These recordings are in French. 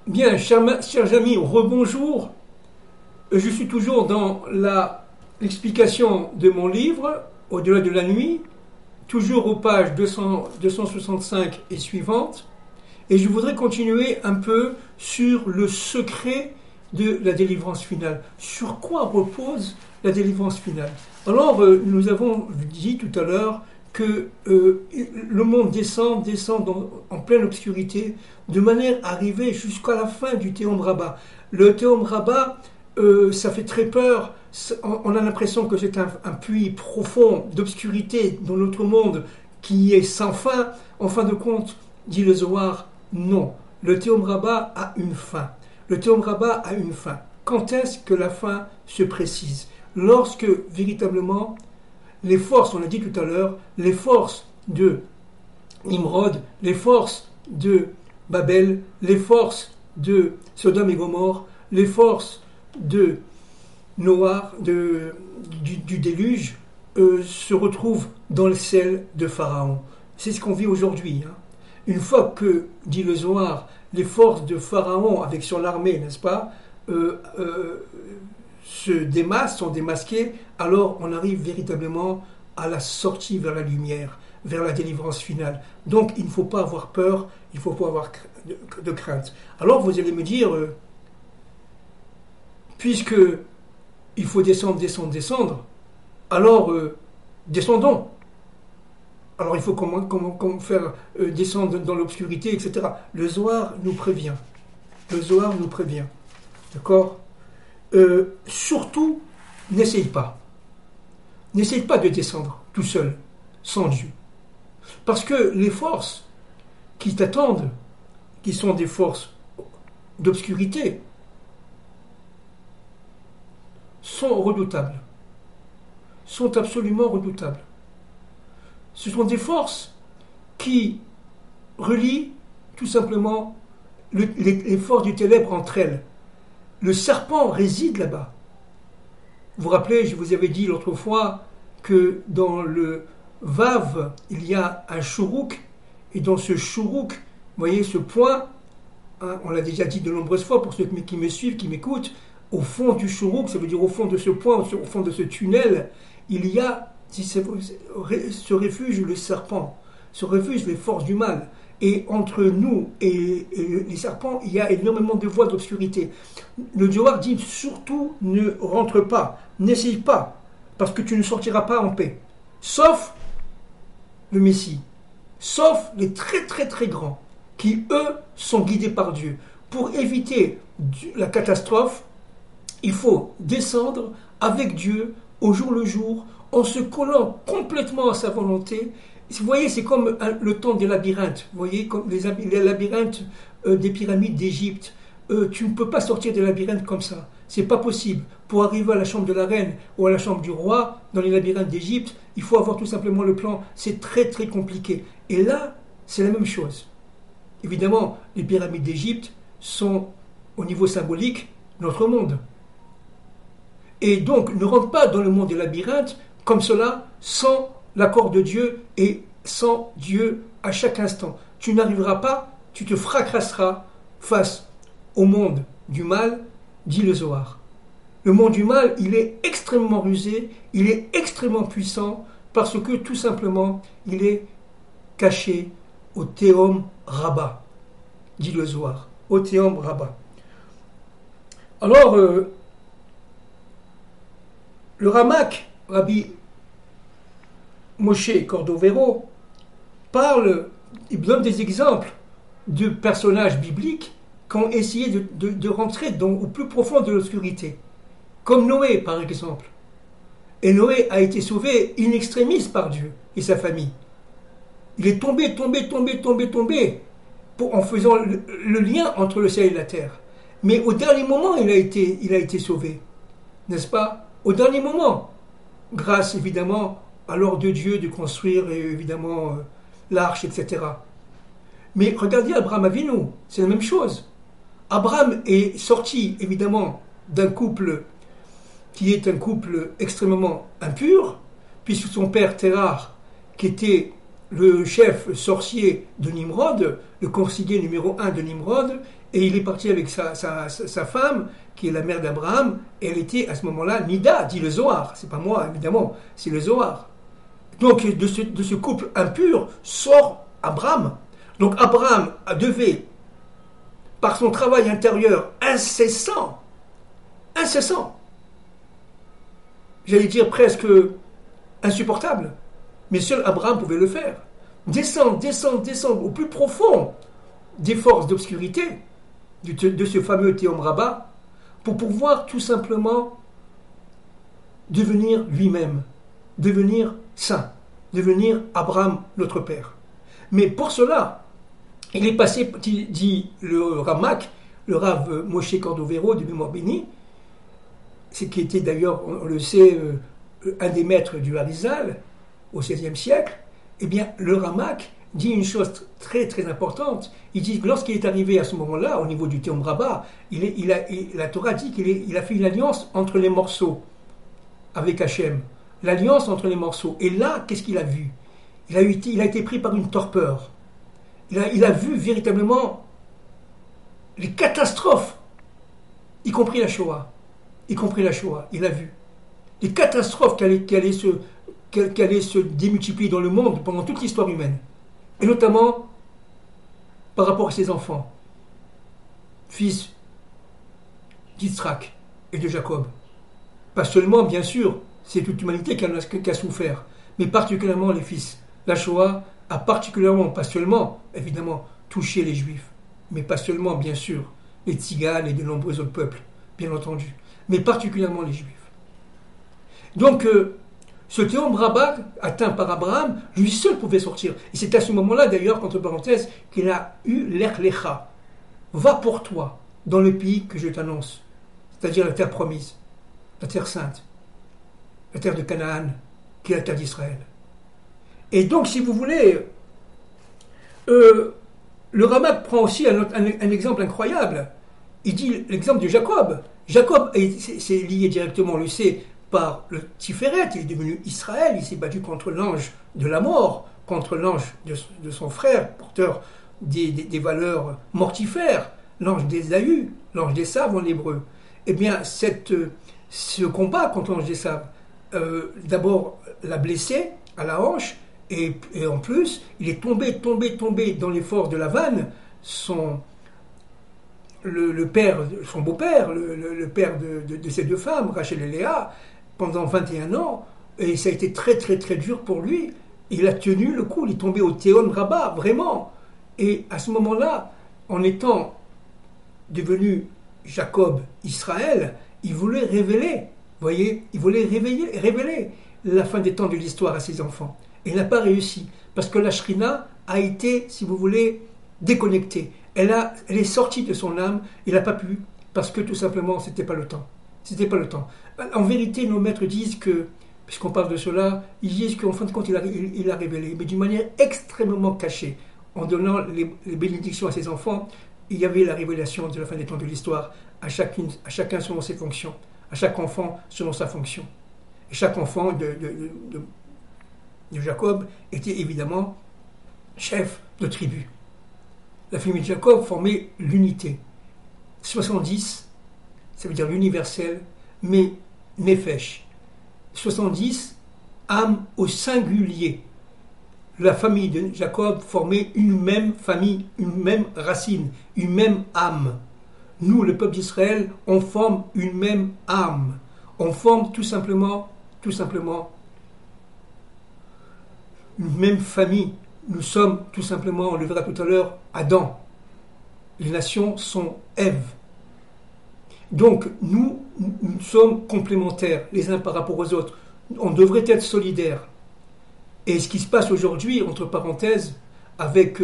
Bien, chers amis, rebonjour. Je suis toujours dans l'explication de mon livre, Au-delà de la nuit, toujours aux pages 265 et suivantes. Et je voudrais continuer un peu sur le secret de la délivrance finale. Sur quoi repose la délivrance finale? Alors, nous avons dit tout à l'heure que le monde descend en pleine obscurité, de manière à arriver jusqu'à la fin du Théum Rabbah. Le Théum Rabbah, ça fait très peur. On a l'impression que c'est un puits profond d'obscurité dans notre monde qui est sans fin. En fin de compte, dit le Zohar, non. Le Théum Rabbah a une fin. Le Théum Rabbah a une fin. Quand est-ce que la fin se précise? Lorsque, véritablement, les forces, on l'a dit tout à l'heure, les forces de Nimrod, les forces de Babel, les forces de Sodome et Gomorrhe, les forces de Noah, du déluge, se retrouvent dans le ciel de Pharaon. C'est ce qu'on vit aujourd'hui. Une fois que, dit le Zohar, les forces de Pharaon, avec son armée, n'est-ce pas, sont démasquées, alors on arrive véritablement à la sortie vers la lumière, vers la délivrance finale. Donc il ne faut pas avoir peur, il ne faut pas avoir de crainte. Alors vous allez me dire, puisque il faut descendre, alors descendons. Alors il faut comment faire descendre dans l'obscurité, etc. Le Zohar nous prévient. Le Zohar nous prévient. D'accord? Surtout, n'essaye pas. N'essaye pas de descendre tout seul, sans Dieu. Parce que les forces qui t'attendent, qui sont des forces d'obscurité, sont redoutables. Sont absolument redoutables. Ce sont des forces qui relient tout simplement les forces du ténèbre entre elles. Le serpent réside là-bas. Vous vous rappelez, je vous avais dit l'autre fois que dans le Vav, il y a un chourouk, et dans ce chourouk, vous voyez ce point, on l'a déjà dit de nombreuses fois pour ceux qui me suivent, qui m'écoutent, au fond du chourouk, ça veut dire au fond de ce point, au fond de ce tunnel, il y a ce refuge, le serpent, ce refuge, les forces du mal. Et entre nous et les serpents, il y a énormément de voies d'obscurité. Le Zohar dit surtout ne rentre pas, n'essaye pas, parce que tu ne sortiras pas en paix. Sauf le Messie, sauf les très très très grands, qui eux sont guidés par Dieu. Pour éviter la catastrophe, il faut descendre avec Dieu au jour le jour, en se collant complètement à sa volonté. Vous voyez, c'est comme le temps des labyrinthes. Vous voyez, comme les labyrinthes des pyramides d'Égypte. Tu ne peux pas sortir des labyrinthes comme ça. C'est pas possible. Pour arriver à la chambre de la reine ou à la chambre du roi, dans les labyrinthes d'Égypte, il faut avoir tout simplement le plan. C'est très très compliqué. Et là, c'est la même chose. Évidemment, les pyramides d'Égypte sont, au niveau symbolique, notre monde. Et donc, ne rentre pas dans le monde des labyrinthes comme cela, sans l'accord de Dieu et sans Dieu à chaque instant. Tu n'arriveras pas, tu te fracasseras face au monde du mal, dit le Zohar. Le monde du mal, il est extrêmement rusé, il est extrêmement puissant, parce que tout simplement, il est caché au Théum Rabbah, dit le Zohar, au Théum Rabbah. Alors, le Ramak, Rabbi Moshe Cordovero, il donne des exemples de personnages bibliques qui ont essayé de rentrer au plus profond de l'obscurité. Comme Noé, par exemple. Et Noé a été sauvé in extremis par Dieu et sa famille. Il est tombé en faisant le lien entre le ciel et la terre. Mais au dernier moment, il a été sauvé. N'est-ce pas? Au dernier moment. Grâce, évidemment, à l'ordre de Dieu de construire, évidemment, l'arche, etc. Mais regardez Abraham Avinu, c'est la même chose. Abraham est sorti, évidemment, d'un couple qui est un couple extrêmement impur, puisque son père Térar, qui était le chef sorcier de Nimrod, le conseiller numéro 1 de Nimrod, et il est parti avec sa femme, qui est la mère d'Abraham, et elle était à ce moment-là Nida, dit le Zohar. C'est pas moi, évidemment, c'est le Zohar. Donc de ce couple impur sort Abraham. Donc Abraham devait, par son travail intérieur incessant, j'allais dire presque insupportable, mais seul Abraham pouvait le faire. Descendre au plus profond des forces d'obscurité de ce fameux Théom Rabbah pour pouvoir tout simplement devenir lui-même, devenir saint, devenir Abraham notre Père. Mais pour cela, il est passé, dit le Ramak, le Rav Moshe Cordovero de mémoire bénie, c'est qui était d'ailleurs, on le sait, un des maîtres du Harizal au XVIe siècle. Eh bien, le Ramak dit une chose très très importante. Il dit que lorsqu'il est arrivé à ce moment-là, au niveau du Théom Rabbah, la Torah dit qu'il a fait une alliance entre les morceaux avec Hachem. L'alliance entre les morceaux. Et là, qu'est-ce qu'il a vu? Il a été pris par une torpeur. Il a vu véritablement les catastrophes, y compris la Shoah. Il a vu. Les catastrophes qui allaient se démultiplier dans le monde pendant toute l'histoire humaine. Et notamment par rapport à ses enfants, fils d'Yitzhak et de Jacob. Pas seulement, bien sûr, c'est toute l'humanité qui a souffert, mais particulièrement les fils. La Shoah a particulièrement, pas seulement, évidemment, touché les Juifs, mais pas seulement, bien sûr, les Tziganes et de nombreux autres peuples, bien entendu, mais particulièrement les Juifs. Donc, ce Théom Rabbah, atteint par Abraham, lui seul pouvait sortir. Et c'est à ce moment-là, d'ailleurs, entre parenthèses, qu'il a eu l'Ech Lecha. Va pour toi dans le pays que je t'annonce, c'est-à-dire la terre promise, la terre sainte, la terre de Canaan, qui est la terre d'Israël. Et donc, si vous voulez, le Ramak prend aussi un exemple incroyable. Il dit l'exemple de Jacob. Jacob, c'est lié directement, on le sait, par le Tiferet, il est devenu Israël, il s'est battu contre l'ange de la mort, contre l'ange de son frère, porteur des valeurs mortifères, l'ange d'Ésaü, l'ange d'Ésav en hébreu. Eh bien, ce combat contre l'ange d'Ésav, d'abord l'a blessé à la hanche, et en plus, il est tombé dans les forces de la vanne, le père, son beau-père, le père de ces deux femmes, Rachel et Léa, pendant 21 ans, et ça a été très très très dur pour lui. Il a tenu le coup, il est tombé au Théom Rabbah, vraiment. Et à ce moment-là, en étant devenu Jacob, Israël, il voulait révéler, voyez, il voulait révéler la fin des temps de l'histoire à ses enfants. Et il n'a pas réussi, parce que la Shrina a été, si vous voulez, déconnectée. Elle est sortie de son âme, il n'a pas pu, parce que tout simplement, c'était pas le temps. C'était pas le temps. En vérité, nos maîtres disent que, puisqu'on parle de cela, ils disent qu'en fin de compte, il a révélé, mais d'une manière extrêmement cachée. En donnant les bénédictions à ses enfants, il y avait la révélation de la fin des temps de l'histoire, à chacun selon ses fonctions, à chaque enfant selon sa fonction. Et chaque enfant de Jacob était évidemment chef de tribu. La famille de Jacob formait l'unité. 70, ça veut dire l'universel, mais Nefesh. 70, âme au singulier. La famille de Jacob formait une même famille, une même racine, une même âme. Nous, le peuple d'Israël, on forme une même âme. On forme tout simplement une même famille. Nous sommes tout simplement, on le verra tout à l'heure, Adam. Les nations sont Ève. Donc, nous sommes complémentaires les uns par rapport aux autres. On devrait être solidaires. Et ce qui se passe aujourd'hui, entre parenthèses, avec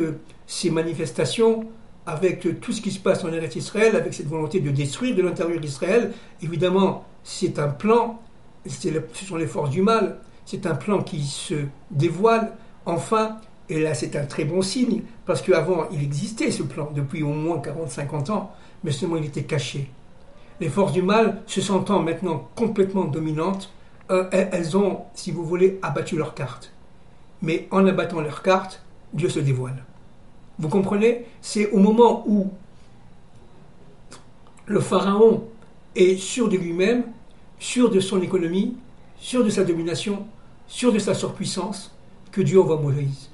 ces manifestations, avec tout ce qui se passe en Eretz Israël, avec cette volonté de détruire de l'intérieur d'Israël, évidemment, c'est un plan, ce sont les forces du mal, c'est un plan qui se dévoile, enfin, et là c'est un très bon signe, parce qu'avant il existait ce plan, depuis au moins 40-50 ans, mais seulement il était caché. Les forces du mal, se sentant maintenant complètement dominantes, elles ont, si vous voulez, abattu leurs cartes. mais en abattant leurs cartes, Dieu se dévoile. Vous comprenez? C'est au moment où le pharaon est sûr de lui-même, sûr de son économie, sûr de sa domination, sûr de sa surpuissance, que Dieu envoie Moïse.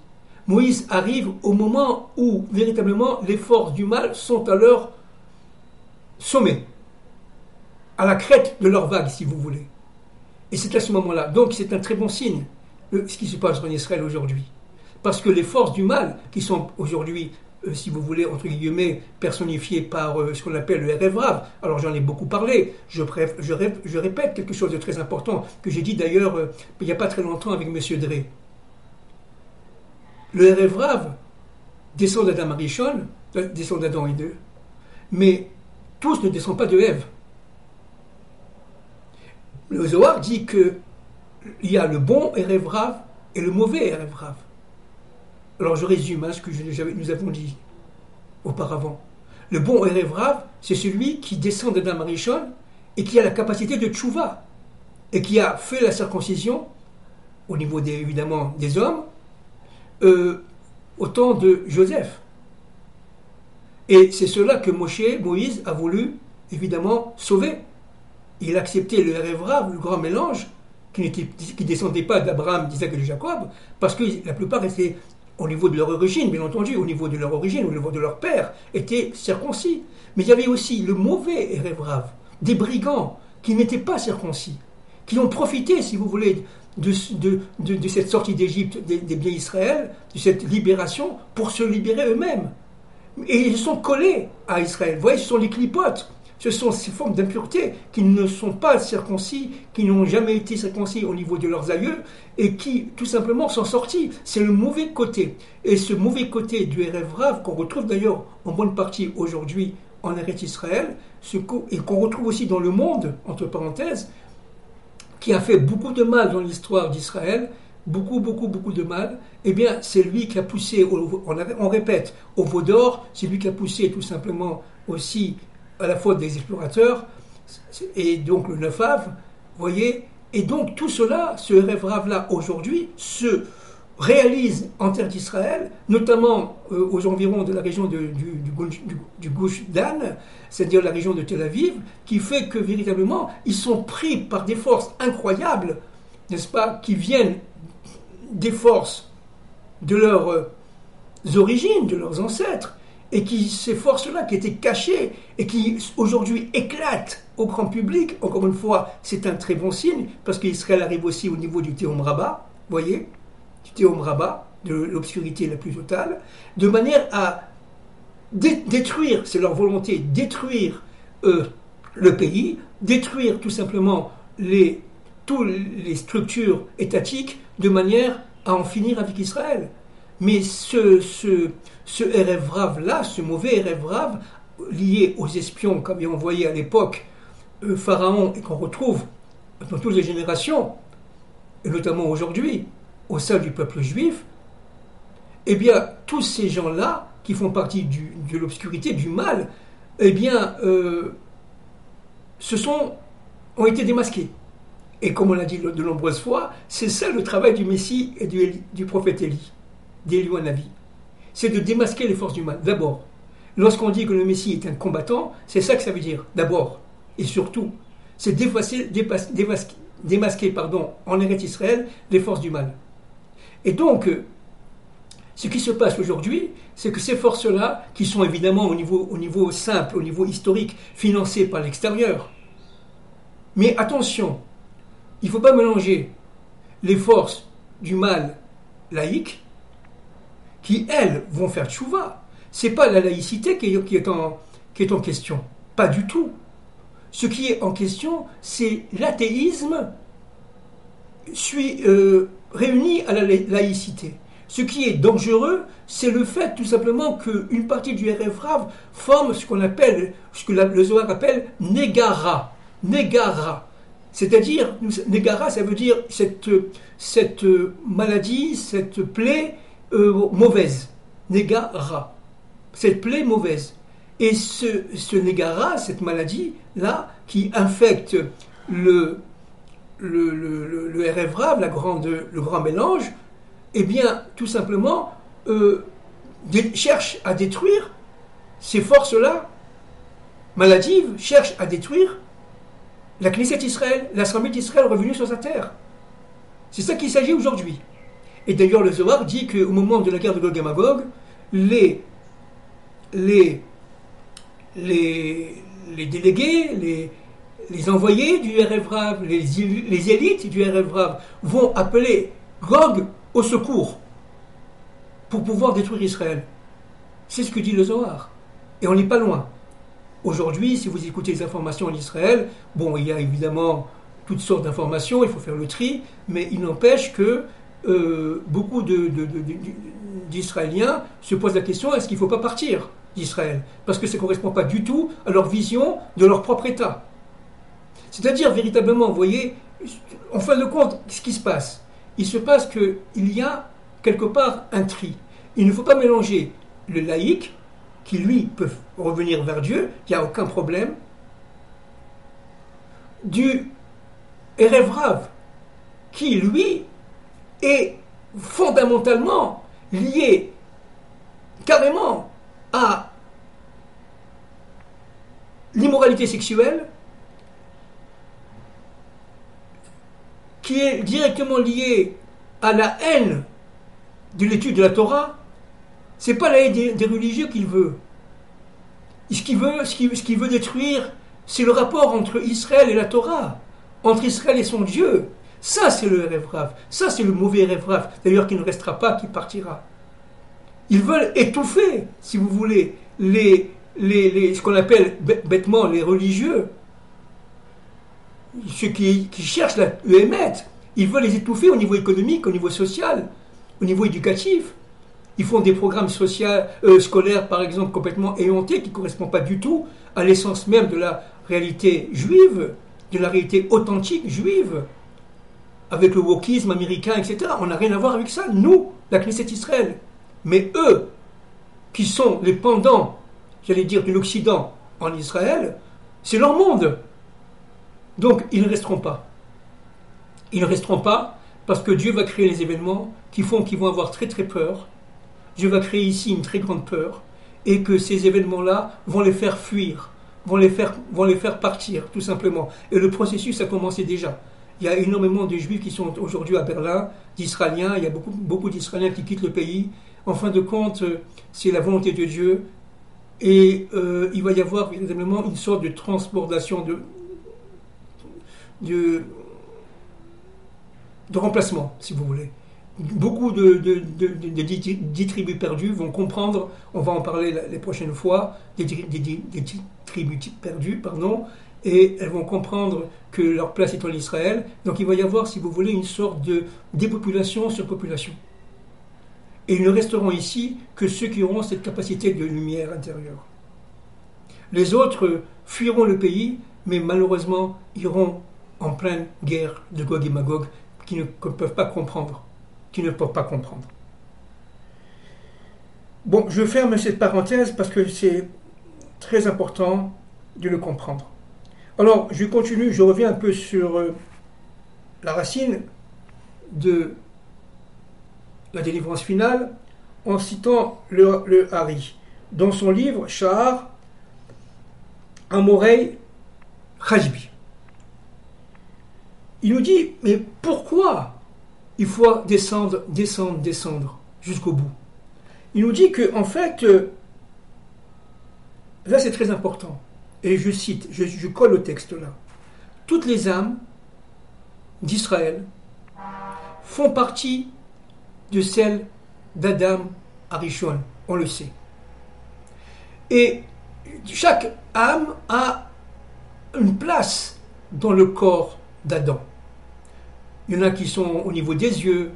Moïse arrive au moment où, véritablement, les forces du mal sont à leur sommet, à la crête de leur vague, si vous voulez. Et c'est à ce moment-là. Donc, c'est un très bon signe, ce qui se passe en Israël aujourd'hui. Parce que les forces du mal, qui sont aujourd'hui, si vous voulez, entre guillemets, personnifiées par ce qu'on appelle le Erev Rav, alors j'en ai beaucoup parlé, je répète quelque chose de très important, que j'ai dit d'ailleurs il n'y a pas très longtemps avec M. Drey. Le Erev Rav descend d'Adam Arishon, descend d'Adam et d'eux, mais tous ne descendent pas de Ève. Le Zohar dit qu'il y a le bon Erev Rav et le mauvais Erev Rav. Alors je résume ce que nous avons dit auparavant. Le bon Erev Rav, c'est celui qui descend d'Adam Arishon et qui a la capacité de tchouva et qui a fait la circoncision au niveau évidemment des hommes au temps de Joseph. Et c'est cela que Moïse a voulu évidemment sauver. Il a accepté le Erev Rav, le grand mélange, qui ne descendait pas d'Abraham, d'Isaac et de Jacob, parce que la plupart étaient au niveau de leur origine, bien entendu, au niveau de leur origine, au niveau de leur père, étaient circoncis. Mais il y avait aussi le mauvais Erev Rav, des brigands qui n'étaient pas circoncis, qui ont profité, si vous voulez, de cette sortie d'Égypte des biens Israël, de cette libération, pour se libérer eux-mêmes. Et ils sont collés à Israël. Vous voyez, ce sont les clipotes. Ce sont ces formes d'impureté qui ne sont pas circoncis, qui n'ont jamais été circoncis au niveau de leurs aïeux et qui, tout simplement, sont sortis. C'est le mauvais côté. Et ce mauvais côté du Erev Rav, qu'on retrouve d'ailleurs en bonne partie aujourd'hui en Eretz Israël, et qu'on retrouve aussi dans le monde, entre parenthèses, qui a fait beaucoup de mal dans l'histoire d'Israël, beaucoup de mal, eh bien, c'est lui qui a poussé, on répète, au veau d'or, c'est lui qui a poussé tout simplement aussi à la faute des explorateurs, et donc le Nefav, vous voyez, et donc tout cela, ce Erev Rav-là, aujourd'hui, se réalise en terre d'Israël, notamment aux environs de la région du Gush Dan, c'est-à-dire la région de Tel Aviv, qui fait que véritablement, ils sont pris par des forces incroyables, n'est-ce pas, qui viennent des forces de leurs origines, de leurs ancêtres, et ces forces-là qui étaient cachées et qui aujourd'hui éclatent au grand public. Encore une fois, c'est un très bon signe, parce qu'Israël arrive aussi au niveau du Théom Rabbah, vous voyez, du Théom Rabbah, de l'obscurité la plus totale, de manière à détruire, c'est leur volonté, détruire le pays, détruire tout simplement toutes les structures étatiques, de manière à en finir avec Israël. Mais ce Erev Rav-là, ce mauvais Erev Rav, lié aux espions qu'avait envoyé à l'époque Pharaon et qu'on retrouve dans toutes les générations, et notamment aujourd'hui, au sein du peuple juif, eh bien, tous ces gens-là, qui font partie de l'obscurité, du mal, eh bien, ont été démasqués. Et comme on l'a dit de nombreuses fois, c'est ça le travail du Messie et du prophète Élie, d'Éliou Hanavi. C'est de démasquer les forces du mal, d'abord. Lorsqu'on dit que le Messie est un combattant, c'est ça que ça veut dire, d'abord. Et surtout, c'est démasquer en Eretz Israël les forces du mal. Et donc, ce qui se passe aujourd'hui, c'est que ces forces-là, qui sont évidemment au niveau simple, au niveau historique, financées par l'extérieur, mais attention, il ne faut pas mélanger les forces du mal laïque, qui, elles, vont faire tchouva. Ce n'est pas la laïcité qui est en question. Pas du tout. Ce qui est en question, c'est l'athéisme réuni à la laïcité. Ce qui est dangereux, c'est le fait tout simplement qu'une partie du Erev Rav forme ce que le Zohar appelle Negara. Negara. C'est-à-dire, Negara, ça veut dire cette maladie, cette plaie mauvaise. Negara. Cette plaie mauvaise. Et ce Negara, cette maladie-là, qui infecte le Erev Rav, le grand mélange, eh bien, tout simplement, cherche à détruire ces forces-là, maladives, cherchent à détruire la Knesset Israël, l'Assemblée d'Israël revenue sur sa terre. C'est ça qu'il s'agit aujourd'hui. Et d'ailleurs, le Zohar dit qu'au moment de la guerre de Gog et Magog, les délégués, les envoyés du Erev Rav, les élites du Erev Rav vont appeler Gog au secours pour pouvoir détruire Israël. C'est ce que dit le Zohar. Et on n'est pas loin. Aujourd'hui, si vous écoutez les informations en Israël, bon, il y a évidemment toutes sortes d'informations, il faut faire le tri, mais il n'empêche que beaucoup d'Israéliens se posent la question, est-ce qu'il ne faut pas partir d'Israël? Parce que ça ne correspond pas du tout à leur vision de leur propre État. C'est-à-dire, véritablement, vous voyez, en fin de compte, ce qui se passe, il se passe qu'il y a quelque part un tri. Il ne faut pas mélanger le laïc, qui lui peut revenir vers Dieu, il n'y a aucun problème, du Erev Rav, qui lui est fondamentalement lié carrément à l'immoralité sexuelle, qui est directement lié à la haine de l'étude de la Torah. C'est pas la haine des religieux qu'il veut. Ce qu'il veut détruire, c'est le rapport entre Israël et la Torah, entre Israël et son Dieu. Ça, c'est le Erev Rav. Ça, c'est le mauvais Erev Rav. D'ailleurs, qui ne restera pas, qui partira. Ils veulent étouffer, si vous voulez, ce qu'on appelle bêtement les religieux, ceux qui cherchent le Hémet. Ils veulent les étouffer au niveau économique, au niveau social, au niveau éducatif. Ils font des programmes scolaires, par exemple, complètement éhontés, qui ne correspondent pas du tout à l'essence même de la réalité juive, de la réalité authentique juive, avec le wokisme américain, etc. On n'a rien à voir avec ça, nous, la Knesset Israël. Mais eux, qui sont les pendants, j'allais dire, de l'Occident en Israël, c'est leur monde. Donc, ils ne resteront pas. Ils ne resteront pas parce que Dieu va créer les événements qu'ils vont avoir très très peur. Dieu va créer ici une très grande peur et que ces événements-là vont les faire fuir, vont les faire partir, tout simplement. Et le processus a commencé déjà. Il y a énormément de Juifs qui sont aujourd'hui à Berlin, d'Israéliens, il y a beaucoup d'Israéliens qui quittent le pays. En fin de compte, c'est la volonté de Dieu et il va y avoir véritablement une sorte de transbordation, de remplacement, si vous voulez. Beaucoup de 10 tribus perdues vont comprendre, on va en parler les prochaines fois, des 10 tribus perdues, et elles vont comprendre que leur place est en Israël. Donc il va y avoir, si vous voulez, une sorte de dépopulation sur population. Et ils ne resteront ici que ceux qui auront cette capacité de lumière intérieure. Les autres fuiront le pays, mais malheureusement iront en pleine guerre de Gog et Magog, qui ne peuvent pas comprendre. Bon, je ferme cette parenthèse parce que c'est très important de le comprendre. Alors, je continue, je reviens un peu sur la racine de la délivrance finale en citant le Hari dans son livre Shahar Amorei Chashbi. Il nous dit, mais pourquoi il faut descendre jusqu'au bout? Il nous dit que, en fait, là c'est très important, et je cite, je colle au texte là, toutes les âmes d'Israël font partie de celles d'Adam Arishon, on le sait. Et chaque âme a une place dans le corps d'Adam. Il y en a qui sont au niveau des yeux,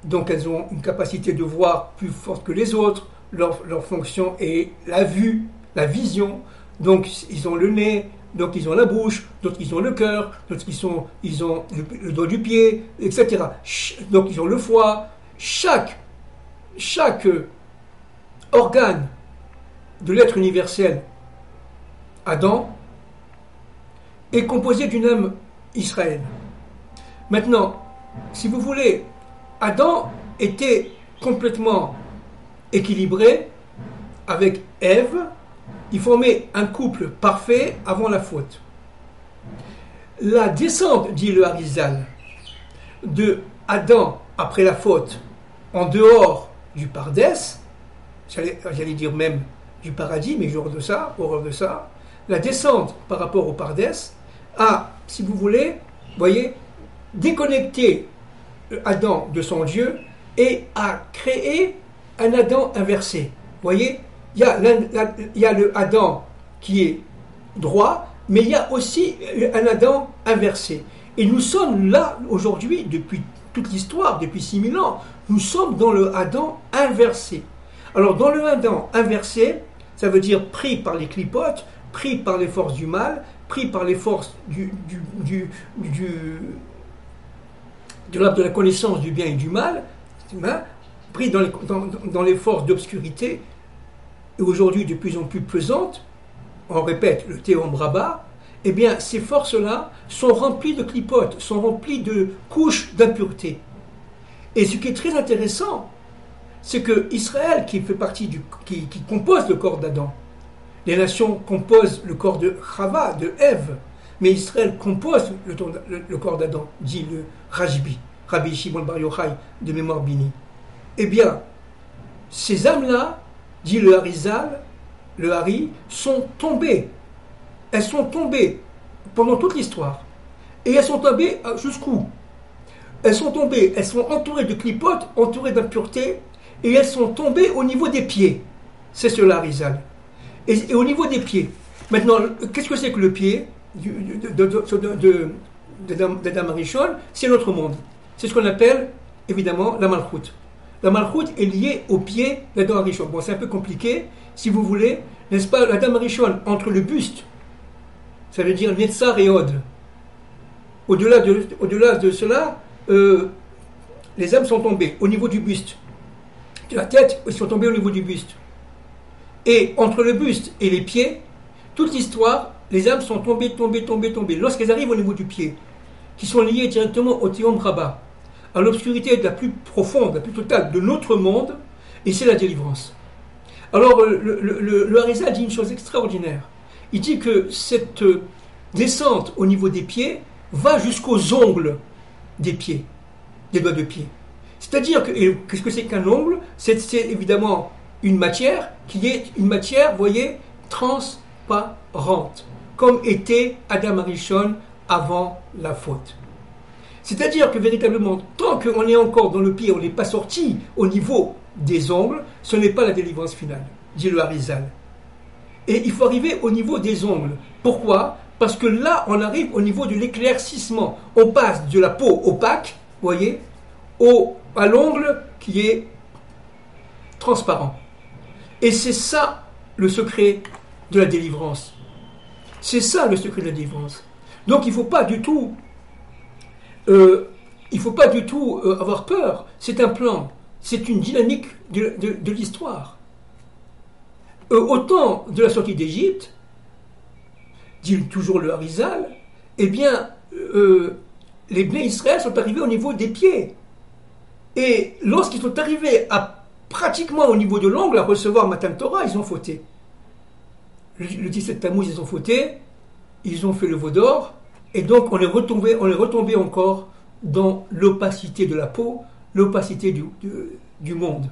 donc elles ont une capacité de voir plus forte que les autres. Leur fonction est la vue, la vision. Donc ils ont le nez, donc ils ont la bouche, d'autres ils ont le cœur, d'autres ils ont le doigt du pied, etc. Donc ils ont le foie. Chaque organe de l'être universel, Adam, est composé d'une âme Israël. Maintenant, si vous voulez, Adam était complètement équilibré avec Ève. Ils formaient un couple parfait avant la faute. La descente, dit le Harizal, de Adam après la faute en dehors du Pardès, j'allais dire même du paradis, mais horreur de ça, la descente par rapport au Pardès a, si vous voulez, voyez, déconnecté Adam de son Dieu et a créé un Adam inversé. Voyez, il y a le Adam qui est droit, mais il y a aussi un Adam inversé. Et nous sommes là, aujourd'hui, depuis toute l'histoire, depuis 6000 ans, nous sommes dans le Adam inversé. Alors, dans le Adam inversé, ça veut dire pris par les clipotes, pris par les forces du mal, pris par les forces de la connaissance du bien et du mal, pris dans les forces d'obscurité, et aujourd'hui de plus en plus pesantes, on répète le théorème Rabat, eh bien ces forces-là sont remplies de clipotes, sont remplies de couches d'impureté. Et ce qui est très intéressant, c'est que Israël, qui fait partie qui compose le corps d'Adam, les nations composent le corps de Chava, de Ève, mais Israël compose le corps d'Adam, dit le Rajbi, Rabbi Shimon Bar Yochai de mémoire Bini. Eh bien, ces âmes-là, dit le Harizal, le Hari, sont tombées. Elles sont tombées pendant toute l'histoire. Et elles sont tombées jusqu'où? Elles sont tombées, elles sont entourées de clipotes, entourées d'impuretés, et elles sont tombées au niveau des pieds. C'est cela, Harizal. Et au niveau des pieds. Maintenant, qu'est-ce que c'est que le pied d'Adam Arishon? C'est notre monde. C'est ce qu'on appelle, évidemment, la Malchut. La Malchut est liée au pied d'Adam Arishon. Bon, c'est un peu compliqué, si vous voulez, n'est-ce pas, l'Adam Arishon, entre le buste, ça veut dire Netzar et Od. Au-delà de cela, les âmes sont tombées au niveau du buste. De la tête, ils sont tombés au niveau du buste. Et entre le buste et les pieds, toute l'histoire, les âmes sont tombées. Lorsqu'elles arrivent au niveau du pied, qui sont liées directement au Théorème Rabat, à l'obscurité la plus profonde, la plus totale de notre monde, et c'est la délivrance. Alors, le Harizal dit une chose extraordinaire. Il dit que cette descente au niveau des pieds va jusqu'aux ongles des pieds, des doigts de pied. C'est-à-dire que, qu'est-ce que c'est qu'un ongle? C'est évidemment une matière qui est une matière, vous voyez, transparente, comme était Adam Arishon avant la faute. C'est-à-dire que véritablement, tant qu'on est encore dans le pied, on n'est pas sorti au niveau des ongles, ce n'est pas la délivrance finale, dit le Harizal. Et il faut arriver au niveau des ongles. Pourquoi? Parce que là, on arrive au niveau de l'éclaircissement. On passe de la peau opaque, vous voyez, à l'ongle qui est transparent. Et c'est ça le secret de la délivrance. C'est ça le secret de la délivrance. Donc il ne faut pas du tout, avoir peur. C'est un plan, c'est une dynamique de l'histoire. Au temps de la sortie d'Égypte, dit toujours le Harizal, eh bien, les Bnei Israël sont arrivés au niveau des pieds. Et lorsqu'ils sont arrivés pratiquement au niveau de l'ongle à recevoir Matan Torah, ils ont fauté. Le 17 Tammuz, ils ont fauté, ils ont fait le veau d'or, et donc on est retombé encore dans l'opacité de la peau, l'opacité du monde.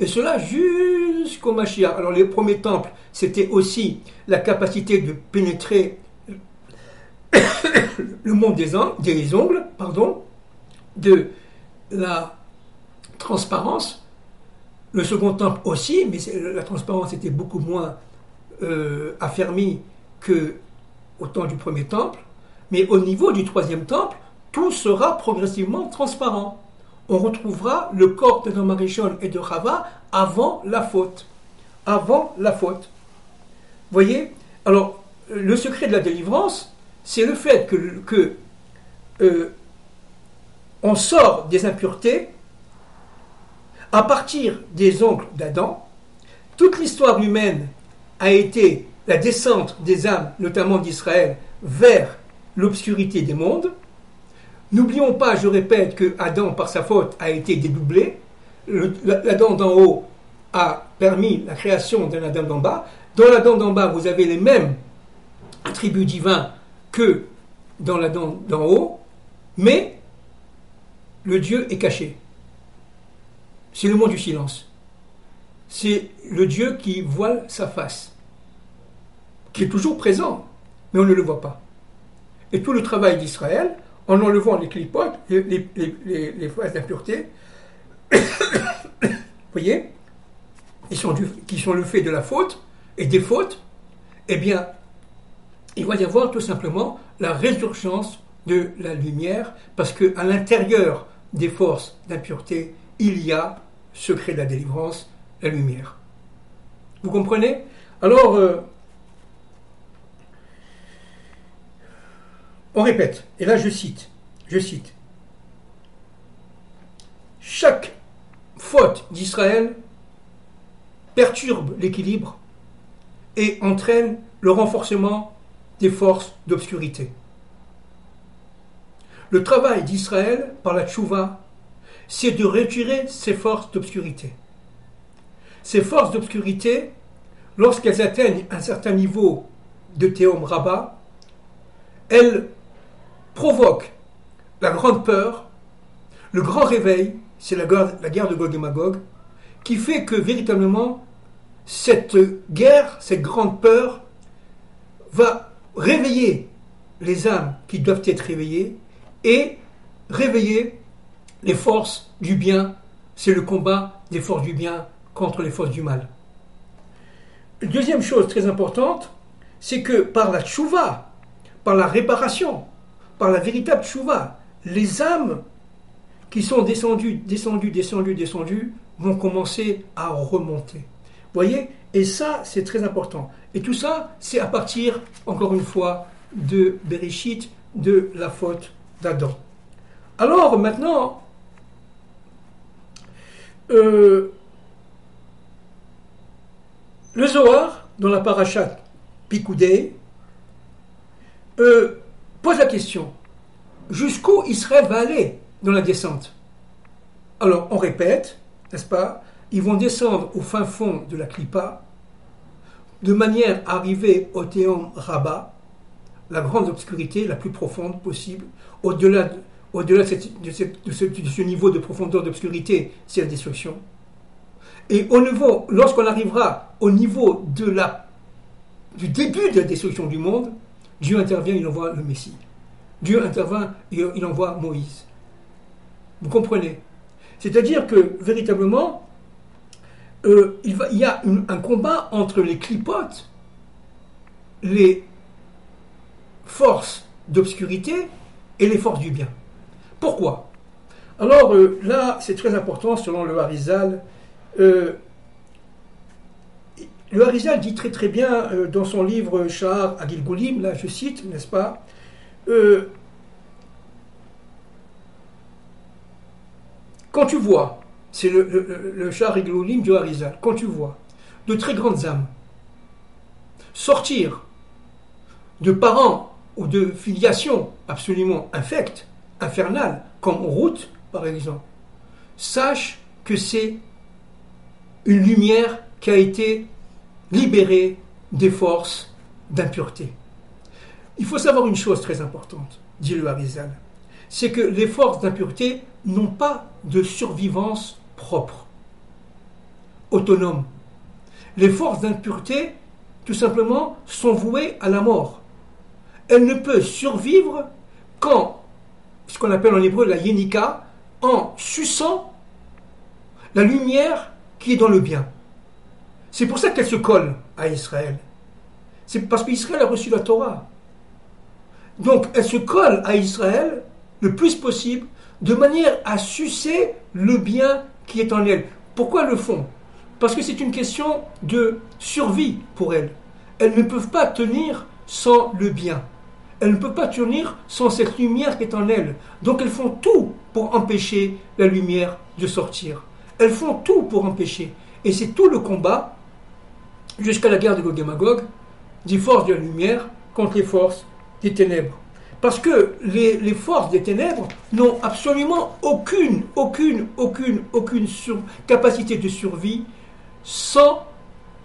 Et cela jusqu'au Mashiach. Alors les premiers temples, c'était aussi la capacité de pénétrer le monde des ongles, de la transparence. Le second temple aussi, mais la transparence était beaucoup moins affermie qu'au temps du premier temple. Mais au niveau du troisième temple, tout sera progressivement transparent. On retrouvera le corps d'Adam Arishon et de Chava avant la faute. Avant la faute. Voyez? Alors, le secret de la délivrance, c'est le fait que on sort des impuretés à partir des ongles d'Adam. Toute l'histoire humaine a été la descente des âmes, notamment d'Israël, vers l'obscurité des mondes. N'oublions pas, je répète, que Adam, par sa faute, a été dédoublé. l'Adam d'en haut a permis la création d'un Adam d'en bas. Dans l'Adam d'en bas, vous avez les mêmes attributs divins que dans l'Adam d'en haut, mais le Dieu est caché. C'est le monde du silence. C'est le Dieu qui voile sa face, qui est toujours présent, mais on ne le voit pas. Et tout le travail d'Israël, en enlevant les clipotes, les phases d'impureté, vous voyez, qui sont le fait de la faute et des fautes, eh bien, il va y avoir tout simplement la résurgence de la lumière, parce qu'à l'intérieur des forces d'impureté, il y a secret de la délivrance, la lumière. Vous comprenez? Alors, on répète, et là je cite, chaque faute d'Israël perturbe l'équilibre et entraîne le renforcement des forces d'obscurité. Le travail d'Israël par la tchouva, c'est de retirer ces forces d'obscurité. Ces forces d'obscurité, lorsqu'elles atteignent un certain niveau de théom rabbah, elles provoquent la grande peur, le grand réveil, c'est la guerre de Gog et Magog, qui fait que véritablement, cette guerre, cette grande peur, va réveiller les âmes qui doivent être réveillées et réveiller les forces du bien. C'est le combat des forces du bien contre les forces du mal. Deuxième chose très importante, c'est que par la tchouva, par la réparation, par la véritable tchouva, les âmes qui sont descendues, vont commencer à remonter. Vous voyez? Et ça, c'est très important. Et tout ça, c'est à partir, encore une fois, de Bereshit, de la faute d'Adam. Alors, maintenant, le Zohar, dans la parashat Pikoudé, pose la question, jusqu'où Israël va aller dans la descente? Alors, on répète, n'est-ce pas? Ils vont descendre au fin fond de la Klippa, de manière à arriver au Théom Rabbah, la grande obscurité la plus profonde possible. Au-delà de ce niveau de profondeur d'obscurité, c'est la destruction. Et lorsqu'on arrivera au niveau du début de la destruction du monde, Dieu intervient, il envoie le Messie. Dieu intervient, il envoie Moïse. Vous comprenez? C'est-à-dire que, véritablement, il y a un combat entre les clipotes, les forces d'obscurité et les forces du bien. Pourquoi? Alors là, c'est très important selon le Harizal. Le Harizal dit très très bien dans son livre Sha'ar Agilgulim, là je cite, n'est-ce pas? Quand tu vois, c'est le Sha'ar Agilgulim du Harizal, quand tu vois de très grandes âmes sortir de parents ou de filiations absolument infectes, infernales, comme Ruth, par exemple, sache que c'est une lumière qui a été libérée des forces d'impureté. Il faut savoir une chose très importante, dit le Harizal, c'est que les forces d'impureté n'ont pas de survivance propre, autonome. Les forces d'impureté, tout simplement, sont vouées à la mort. Elles ne peuvent survivre qu'en, ce qu'on appelle en hébreu la yénika, en suçant la lumière qui est dans le bien. C'est pour ça qu'elles se collent à Israël. C'est parce qu'Israël a reçu la Torah. Donc elles se collent à Israël le plus possible, de manière à sucer le bien qui est en elles. Pourquoi le font? Parce que c'est une question de survie pour elles. Elles ne peuvent pas tenir sans le bien. Elles ne peuvent pas tenir sans cette lumière qui est en elles. Donc elles font tout pour empêcher la lumière de sortir. Elles font tout pour empêcher. Et c'est tout le combat, jusqu'à la guerre de Gog et Magog, des forces de la lumière contre les forces des ténèbres. Parce que les forces des ténèbres n'ont absolument aucune capacité de survie sans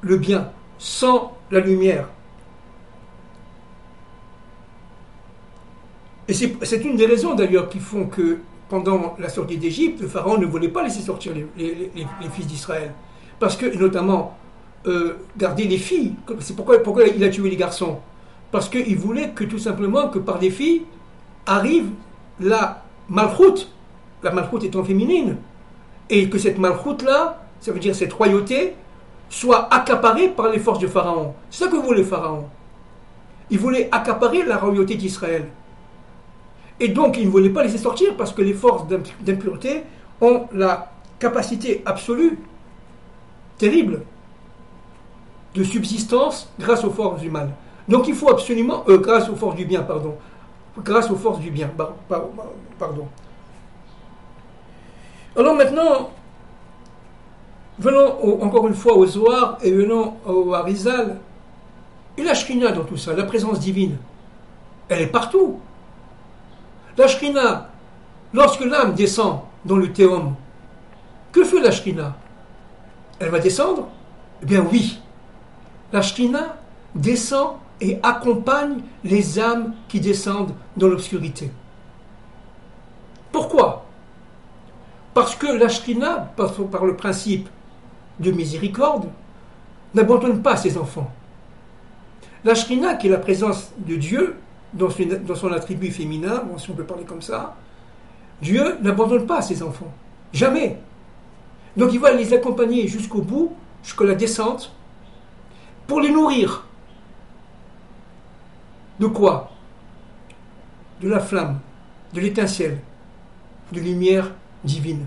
le bien, sans la lumière. Et c'est une des raisons d'ailleurs qui font que pendant la sortie d'Égypte, le pharaon ne voulait pas laisser sortir les fils d'Israël. Parce que, notamment, garder les filles. C'est pourquoi il a tué les garçons. Parce qu'il voulait que tout simplement que par des filles arrive la malchoute étant féminine, et que cette malchoute-là, ça veut dire cette royauté, soit accaparée par les forces du pharaon. C'est ça que voulait le pharaon. Il voulait accaparer la royauté d'Israël. Et donc, il ne voulait pas laisser sortir parce que les forces d'impureté ont la capacité absolue, terrible, de subsistance grâce aux forces du mal. Donc, il faut absolument, grâce aux forces du bien, pardon. Grâce aux forces du bien, pardon. Alors maintenant, venons encore une fois au Zohar et venons au Harizal. Et la Shrina dans tout ça, la présence divine, elle est partout. La Shrina, lorsque l'âme descend dans le théum, que fait la Shrina? Elle va descendre? Eh bien oui. La Shrina descend et accompagne les âmes qui descendent dans l'obscurité. Pourquoi? Parce que la Shrina, par le principe de miséricorde, n'abandonne pas ses enfants. La Shrina, qui est la présence de Dieu, dans son attribut féminin, bon, si on peut parler comme ça, Dieu n'abandonne pas ses enfants. Jamais. Donc il va les accompagner jusqu'au bout, jusqu'à la descente, pour les nourrir. De quoi? De la flamme, de l'étincelle, de lumière divine.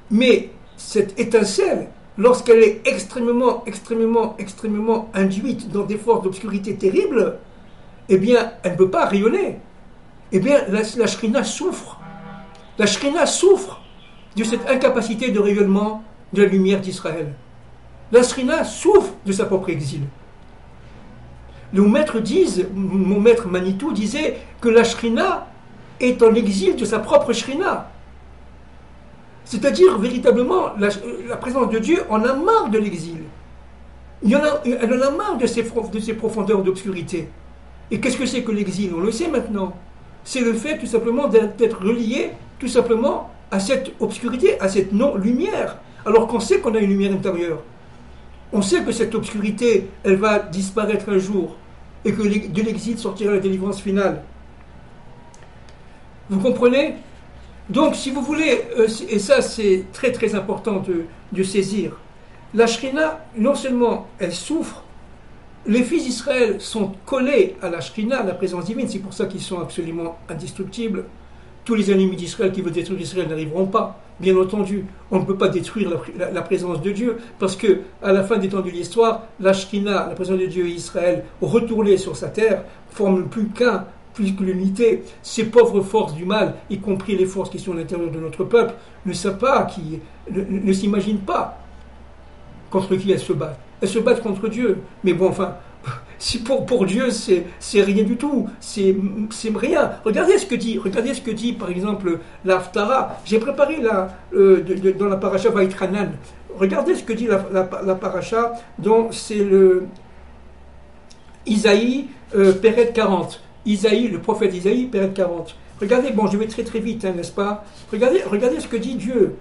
Mais cette étincelle, lorsqu'elle est extrêmement induite dans des forces d'obscurité terribles, eh bien, elle ne peut pas rayonner. Eh bien, la Shrina souffre. La Shrina souffre de cette incapacité de rayonnement de la lumière d'Israël. La Shrina souffre de sa propre exil. Mon maître Manitou disait que la Shrina est en exil de sa propre Shrina. C'est-à-dire, véritablement, la présence de Dieu en a marre de l'exil. Elle en a marre de ces profondeurs d'obscurité. Et qu'est-ce que c'est que l'exil? On le sait maintenant. C'est le fait tout simplement d'être relié tout simplement à cette obscurité, à cette non-lumière. Alors qu'on sait qu'on a une lumière intérieure. On sait que cette obscurité, elle va disparaître un jour. Et que de l'exil sortira la délivrance finale. Vous comprenez? Donc, si vous voulez, et ça c'est très très important de saisir, la Shrina, non seulement elle souffre, les fils d'Israël sont collés à la Shrina, à la présence divine, c'est pour ça qu'ils sont absolument indestructibles. Tous les ennemis d'Israël qui veulent détruire Israël n'arriveront pas, bien entendu. On ne peut pas détruire la présence de Dieu, parce que à la fin des temps de l'histoire, la Shrina, la présence de Dieu et Israël, retournés sur sa terre, forment plus que l'unité. Ces pauvres forces du mal, y compris les forces qui sont à l'intérieur de notre peuple, ne savent pas, ne s'imaginent pas contre qui elles se battent. Elles se battent contre Dieu. Mais bon, enfin, si pour Dieu, c'est rien du tout. C'est rien. Regardez ce que dit, par exemple, l'Haftara. J'ai préparé dans la paracha Vaïtranan. Regardez ce que dit la paracha, dont c'est le Isaïe, Péret 40. Isaïe, le prophète Isaïe, Péret 40. Regardez, bon, je vais très très vite, n'est-ce pas? Regardez ce que dit Dieu.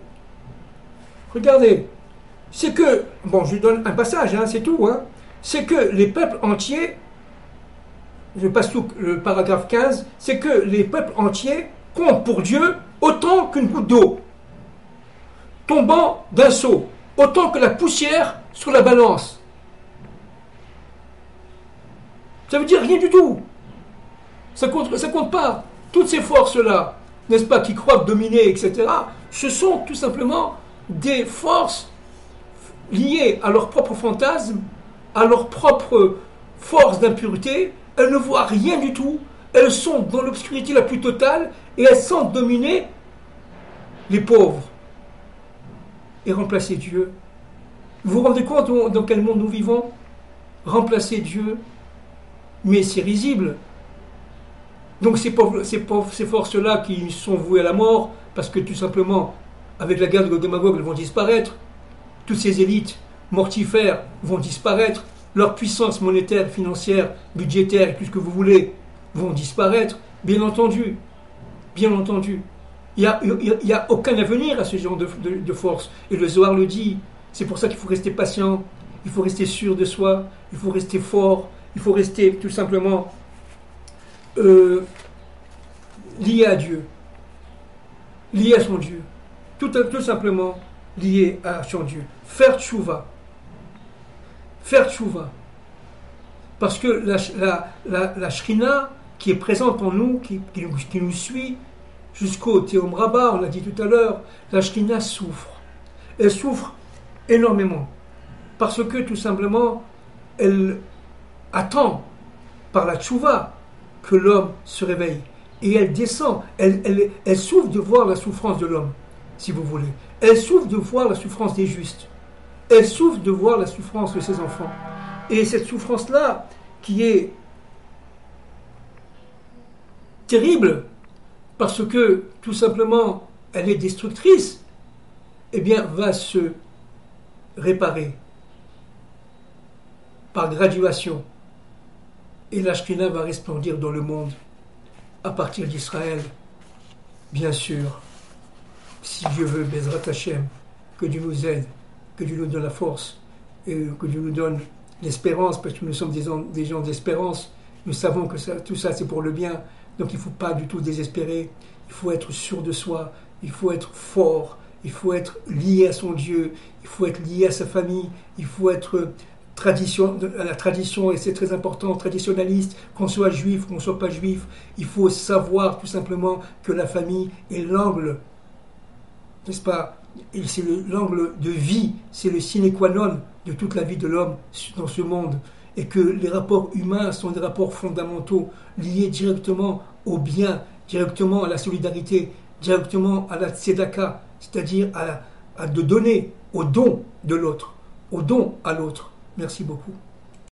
Regardez. C'est que, bon, je lui donne un passage, c'est tout, c'est que les peuples entiers, je passe tout le paragraphe 15, c'est que les peuples entiers comptent pour Dieu autant qu'une goutte d'eau, tombant d'un seau, autant que la poussière sur la balance. Ça veut dire rien du tout. Ça compte pas. Toutes ces forces-là, n'est-ce pas, qui croient dominer, etc., ce sont tout simplement des forces liées à leur propre fantasme, à leur propre force d'impureté. Elles ne voient rien du tout. Elles sont dans l'obscurité la plus totale et elles sentent dominer les pauvres et remplacer Dieu. Vous vous rendez compte dans quel monde nous vivons? Remplacer Dieu, mais c'est risible. Donc ces forces-là qui sont vouées à la mort, parce que tout simplement, avec la guerre de Gog et Magog, elles vont disparaître. Toutes ces élites mortifères vont disparaître. Leur puissance monétaire, financière, budgétaire et tout ce que vous voulez vont disparaître. Bien entendu. Bien entendu. Il n'y a aucun avenir à ce genre de force. Et le Zohar le dit. C'est pour ça qu'il faut rester patient. Il faut rester sûr de soi. Il faut rester fort. Il faut rester tout simplement lié à Dieu. Lié à son Dieu. Tout simplement lié à son Dieu. Faire tchouva. Faire tchouva. Parce que la shrina qui est présente en nous, qui nous suit jusqu'au Théom Rabbah, on l'a dit tout à l'heure, la shrina souffre. Elle souffre énormément. Parce que tout simplement, elle attend par la tchouva que l'homme se réveille. Et elle descend. Elle souffre de voir la souffrance de l'homme, si vous voulez. Elle souffre de voir la souffrance des justes. Elle souffre de voir la souffrance de ses enfants. Et cette souffrance-là, qui est terrible, parce que tout simplement, elle est destructrice, eh bien, va se réparer par graduation. Et la Shekhinah va resplendir dans le monde à partir d'Israël, bien sûr. Si Dieu veut, Bezrat Hashem, que Dieu nous aide, que Dieu nous donne la force, et que Dieu nous donne l'espérance, parce que nous sommes des gens d'espérance. Nous savons que tout ça, c'est pour le bien. Donc il ne faut pas du tout désespérer. Il faut être sûr de soi. Il faut être fort. Il faut être lié à son Dieu. Il faut être lié à sa famille. Il faut être à la tradition, et c'est très important, traditionnaliste, qu'on soit juif, qu'on ne soit pas juif. Il faut savoir tout simplement que la famille est l'angle, n'est-ce pas? Et c'est l'angle de vie, c'est le sine qua non de toute la vie de l'homme dans ce monde. Et que les rapports humains sont des rapports fondamentaux, liés directement au bien, directement à la solidarité, directement à la tzedaka, c'est-à-dire à de donner au don de l'autre, au don à l'autre. Merci beaucoup.